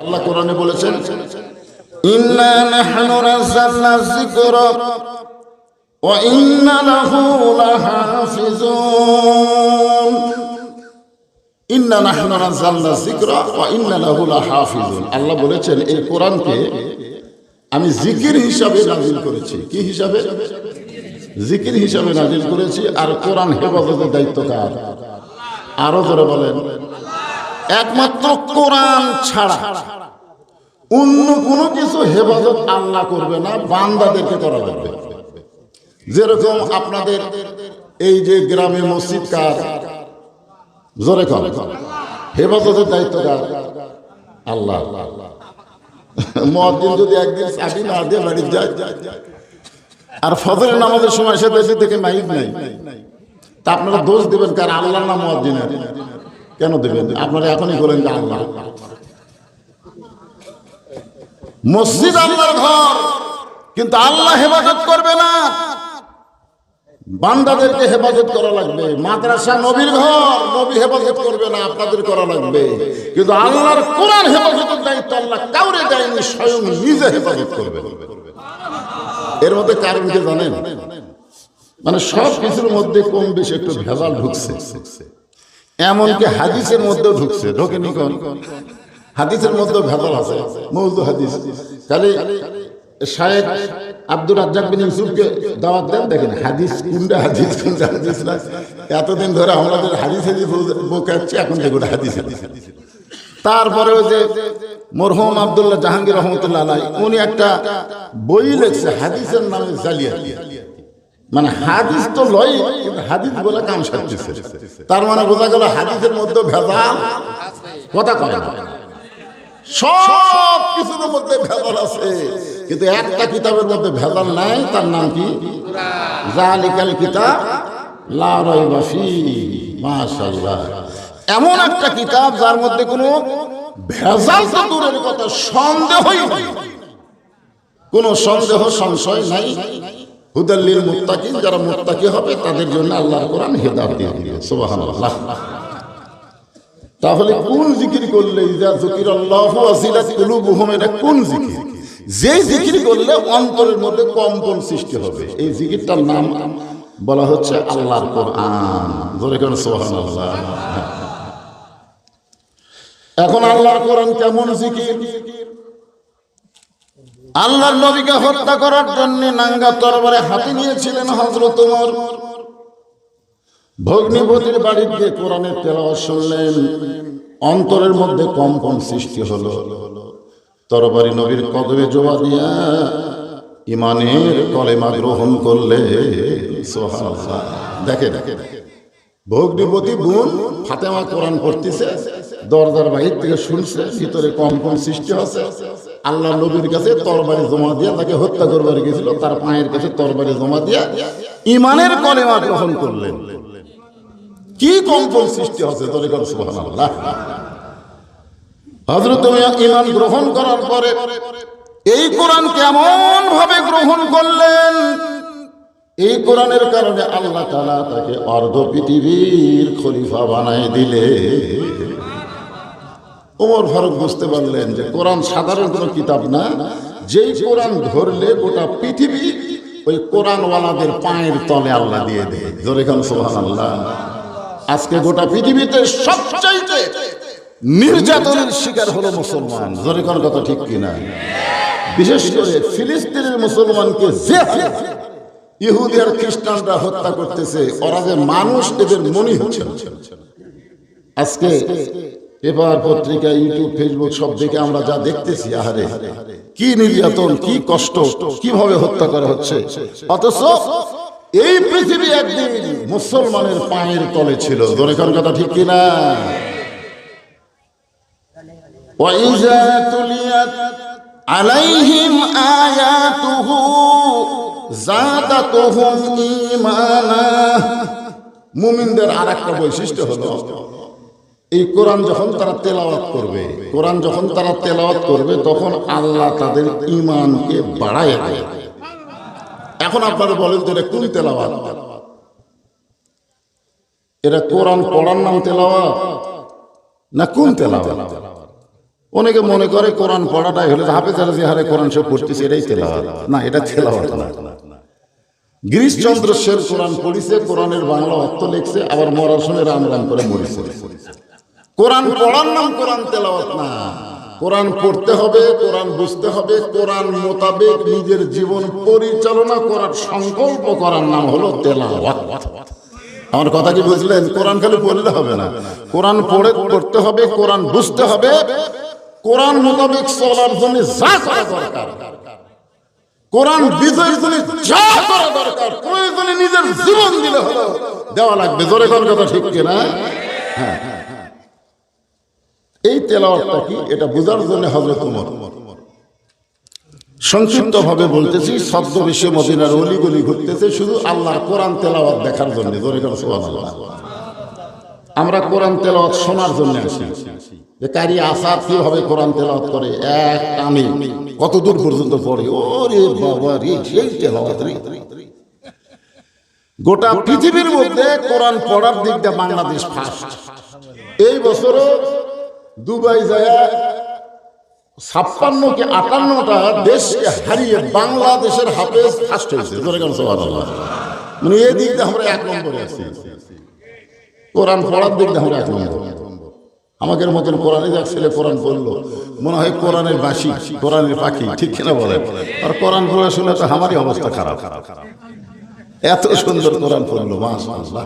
আল্লাহ কোরআনে বলেছেন, ইন্না নাহনু নাযালনা যিকরা ওয়া ইন্না লাহু লাহাফিজুন। ইন্না নাহনু নাযালনা যিকরা ওয়া ইন্না লাহু লাহাফিজুন। আল্লাহ বলেছেন এই কোরআনকে আমি জিকির হিসাবে নাযিল করেছি। কি হিসাবে? জিকির হিসাবে নাযিল করেছি। আর কোরআন হেফাজতের দায়িত্ব কার? আরো জোরে বলেন। একমাত্র কোরআন ছাড়া অন্য কোনো কিছু হেফাজত আল্লাহ করবে না, বান্দাদেরকে করা লাগবে। যেরকম আপনাদের এই যে গ্রামে মসজিদ কার? জোরে কর। হেফাজতের দায়িত্ব কার? আল্লাহ। মুয়াজ্জিন যদি একদিন চাবি না দিয়ে বাড়ি যায় আর ফজরের নামাজের সময় সে দেশে থেকে মাইক নাই, তা আপনারা দোষ দেবেন কার? আল্লাহ না মুয়াজ্জিনের? কেন দেবেন? আপনারা এখনই বলেন যে আল্লাহ। মসজিদ আল্লাহর ঘর, কিন্তু আল্লাহ হেফাজত করবে না, বান্দাদেরকে হেফাজত করা লাগবে। মাদ্রাসা নবীর ঘর, নবী হেফাজত করবে না, আপনাদের করা লাগবে। কিন্তু আল্লাহর কোরআন হেফাজতের দায়িত্ব আল্লাহ কাউরে দেয়নি, স্বয়ং নিজে হেফাজত করবে। এর মধ্যে কারণ কি জানেন? মানে সব কিছুর মধ্যে কম বেশি একটু ভেজাল ঢুকছে, এমনকি হাদিসের মধ্যেও ঢুকছে। ঢোকেনি? কোন হাদিসের মধ্যে ভেজাল আছে, মওযু হাদিস। খালি শায়েখ আব্দুর রাজ্জাক বিন ইউসুফকে দাওয়াত দেন, দেখেন হাদিস কোনটা হাদিস কোনটা হাদিস না। এতদিন ধরে আমাদের হাদিস বোকাচ্ছে, এখন দেখুন হাদিস। তারপরে ওই যে মরহুম আব্দুল্লাহ জাহাঙ্গীর রহমতুল্লাহ আলাইহি, উনি একটা বই লিখছে হাদিসের নামে জালিয়াতি। মানে হাদিস তো লয়, হাদিস বলে কাম সাজতেছে। তার মানে বোঝা গেল হাদিসের মধ্যে ভেজাল কথা কয় না, সব কিছুর মধ্যে ভেজাল আছে, কিন্তু একটা কিতাবের মধ্যে ভেজাল নাই। তার নাম কি? যালিকাল কিতাব লা রাইবা ফীহি। মাশাআল্লাহ, এমন একটা কিতাব যার মধ্যে কোনো ভেজাল তো দূরের কথা, সন্দেহই নাই, কোনো সন্দেহ সংশয় নাই। হুদাল লিল মুত্তাকিন, যারা মুত্তাকি হবে তাদের জন্য আল্লাহর কোরআন হেদায়েত দিয়ে দিবে। সুবহানাল্লাহ। তাহলে কোন জিকির করলে ইযা যুকিরাল্লাহু ওয়াজিলাত কুলুবুহুম, এটা কোন জিকির? যে জিকির করলে অন্তরের মধ্যে কম্পন সৃষ্টি হবে, এই জিকিরটার নাম বলা হচ্ছে আল্লাহর কোরআন। জোরে করে সুবহানাল্লাহ। এখন আল্লাহর কোরআন কেমন জিকির? আল্লাহর নবীকে হত্যা করার জন্য নাঙ্গা তরবারে হাতে নিয়েছিলেন হযরত ওমর। ভগ্নিপতির বাড়িতে কোরআনের তেলাওয়াত শুনলেন, অন্তরের মধ্যে কম্পন সৃষ্টি হলো। তরবারি নবীর কদমে জোড়া দিয়া ইমানের কলেমা গ্রহণ করলে। সুবহানাল্লাহ। দেখে ভগ্নিপতি বোন ফাতেমা কোরআন পড়তেছে, দরজার বাহির থেকে শুনছে, ভিতরে কম্পন সৃষ্টি হচ্ছে। আল্লাহ নবীর কাছে তরবারি জমা দিয়া তাকে হত্যা করবার গেছিল, তার পায়ের কাছে তরবারি জমা দিয়া ইমানের কলেমা গ্রহণ করলেন। কি কম্পন সৃষ্টি হচ্ছে! তোরে কর সুবহানাল্লাহ। হযরত ইমান গ্রহণ করার পরে এই কোরআন কেমন ভাবে গ্রহণ করলেন? এই কোরআনের কারণে আল্লাহ তাআলা তাকে অর্ধ পৃথিবীর খলিফা বানায় দিলে। ওমর ফারুক বুঝতে পারলেন যে কোরআন সাধারণ কোনো কিতাব না, যেই কোরআন ধরলে গোটা পৃথিবী ওই কোরআনওয়ালাদের পায়ের তলে আল্লাহ দিয়ে দেয়। জোরে কান সুবহানাল্লাহ। আজকে গোটা পৃথিবীতে সবচাইতে নির্যাতনের শিকার হলো মুসলমান। জোরে কান কথা ঠিক কিনা? বিশেষ করে ফিলিস্তিনের মুসলমানকে যে ইহুদি আর খ্রিস্টানরা হত্যা করতেছে, ওরা যে মানুষ এদের মনে হচ্ছে। আজকে পেপার পত্রিকা, ইউটিউব, ফেসবুক সব দিকে আমরা যা দেখতেছি, আহারে কি নির্যাতন, কি কষ্ট, কিভাবে হত্যা করা হচ্ছে। অথচ এই পৃথিবী একদিন মুসলমানের পায়ের তলে ছিল। জোরে কার কথা ঠিক কিনা? ওয়াইজা তুলিয়াত আলাইহিম আয়াতুহু যাদাতুহুম ঈমানা। মুমিনদের আরেকটা বৈশিষ্ট্য হলো, এই কোরআন যখন তারা তেলাওয়াত করবে, কোরআন যখন তারা তেলাওয়াত করবে, তখন আল্লাহ তাদের ঈমানকে বাড়ায় দেয়। এখন আপনারা বলেন তো এটা কোন তেলাওয়াত? এটা কোরআন পড়ার নাম তেলাওয়াত না কোন তেলাওয়াত? অনেকে মনে করে কোরআন পড়াটাই হলে হাফেজারা যে হারে কোরআন সব পড়তেছে এটাই তেলাওয়াত। না, এটা তেলাওয়াত না। গিরিশচন্দ্র সেন কোরআন পড়িছে, কোরআনের বাংলা অর্থ লিখছে, আবার মরার সময় রাম রাম করে মরিছে। কোরআন পড়ার নাম কোরআন তেলাওয়াত না। কোরআন পড়তে হবে, কোরআন বুঝতে হবে, কোরআন মোতাবেক নিজের জীবন পরিচালনা করার সংকল্প করার নাম হলো তেলাওয়াত। আমার কথা কি বুঝলেন? কোরআন খালি পড়লে হবে না, কোরআন পড়তে হবে, কোরআন বুঝতে হবে, কোরআন মোতাবেক চলার জন্য যা করা দরকার, কোরআন বিজয়ের জন্য যা করা দরকার, প্রয়োজনে নিজের জীবন দিলে হলো দেওয়া লাগবে। জোরে কোন কথা ঠিক কিনা? হ্যাঁ, এই তেলাওয়াতটা কি এটা বোঝার জন্য হযরত ওমর সংক্ষিপ্ত ভাবে বলতেছি, ছদ্মবেশে মদিনার অলিগলি ঘুরতেছে শুধু আল্লাহর কোরআন তেলাওয়াত দেখার জন্য। জোরে কোন সুবহানাল্লাহ। আমরা কোরআন তেলাওয়াত শোনার জন্য আসি, যে কারি আসাদ কিভাবে কোরআন তেলাওয়াত করে এক টানে কত দূর পর্যন্ত পড়ে। ওরে বাবা রে, সেই তেলাওয়াত রে। গোটা পৃথিবীর মধ্যে কোরআন পড়ার দিক দিয়ে বাংলাদেশ ফার্স্ট। এই বছরও দুবাই যায় 56 কি 58টা দেশকে হারিয়ে বাংলাদেশের হাফেজ ফার্স্ট হয়েছে। সুবহানাল্লাহ। মানে এই দিক দিয়ে আমরা 1 নম্বরে আছি, কোরআন পড়ার দিক দিয়ে আমরা 1 নম্বর। আমাদের মতন কোরআনে যাক ছেলে কোরআন পড়লো, মনে হয় কোরআনের বাঁশি, কোরআনের পাখি, ঠিক কিনা বলেন? আর কোরআন পড়া শুনে তো আমারই অবস্থা খারাপ। এত সুন্দর কোরআন পড়লো, মাশাআল্লাহ।